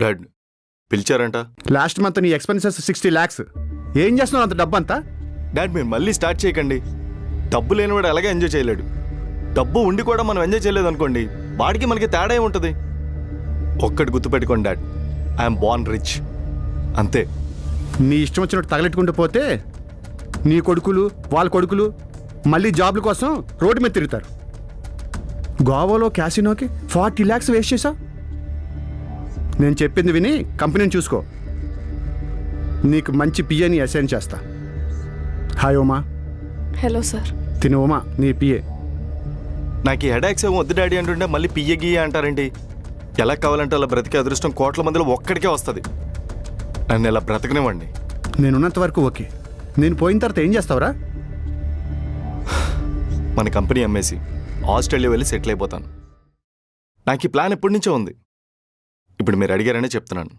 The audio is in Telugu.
డాడ్ పిలిచారంట. లాస్ట్ మంత్ నీ ఎక్స్పెన్సెస్ 60 lakhs. ఏం చేస్తున్నావు అంత డబ్బు అంతా? డాడ్ మీరు మళ్ళీ స్టార్ట్ చేయకండి. డబ్బు లేనివాడు అలాగే ఎంజాయ్ చేయలేడు. డబ్బు ఉండి కూడా మనం ఎంజాయ్ చేయలేదు అనుకోండి, వాడికి మనకి తేడా ఏముంటుంది? ఒక్కటి గుర్తుపెట్టుకోండి డాడ్, ఐఎమ్ బోర్న్ రిచ్ అంతే. నీ ఇష్టం వచ్చినట్టు తగలెట్టుకుంటూ పోతే నీ కొడుకులు వాళ్ళ కొడుకులు మళ్ళీ జాబ్ల కోసం రోడ్డు మీద తిరుగుతారు. గోవాలో క్యాసినోకి 40 lakhs వేస్ట్ చేశావు. నేను చెప్పింది విని కంపెనీని చూసుకో. నీకు మంచి పిఏని అసైన్ చేస్తా. హాయ్ ఉమా. Hello sir. తిను ఉమా నీ పిఏ. నాకు ఈ హెడాక్స్ ఏమో వద్దు డాడీ అంటుంటే మళ్ళీ పియ్యగి అంటారేంటి? ఎలా కావాలంటే అలా బ్రతికే అదృష్టం కోట్ల మందిలో ఒక్కడికే వస్తుంది. నన్ను ఇలా బ్రతకనివ్వండి. నేనున్నంత వరకు ఓకే. నేను పోయిన తర్వాత ఏం చేస్తావురా? మన కంపెనీ అమ్మేసి ఆస్ట్రేలియా వెళ్ళి సెటిల్ అయిపోతాను. నాకు ఈ ప్లాన్ ఎప్పటి నుంచో ఉంది. ఇప్పుడు మీరు అడిగారనే చెప్తున్నాను.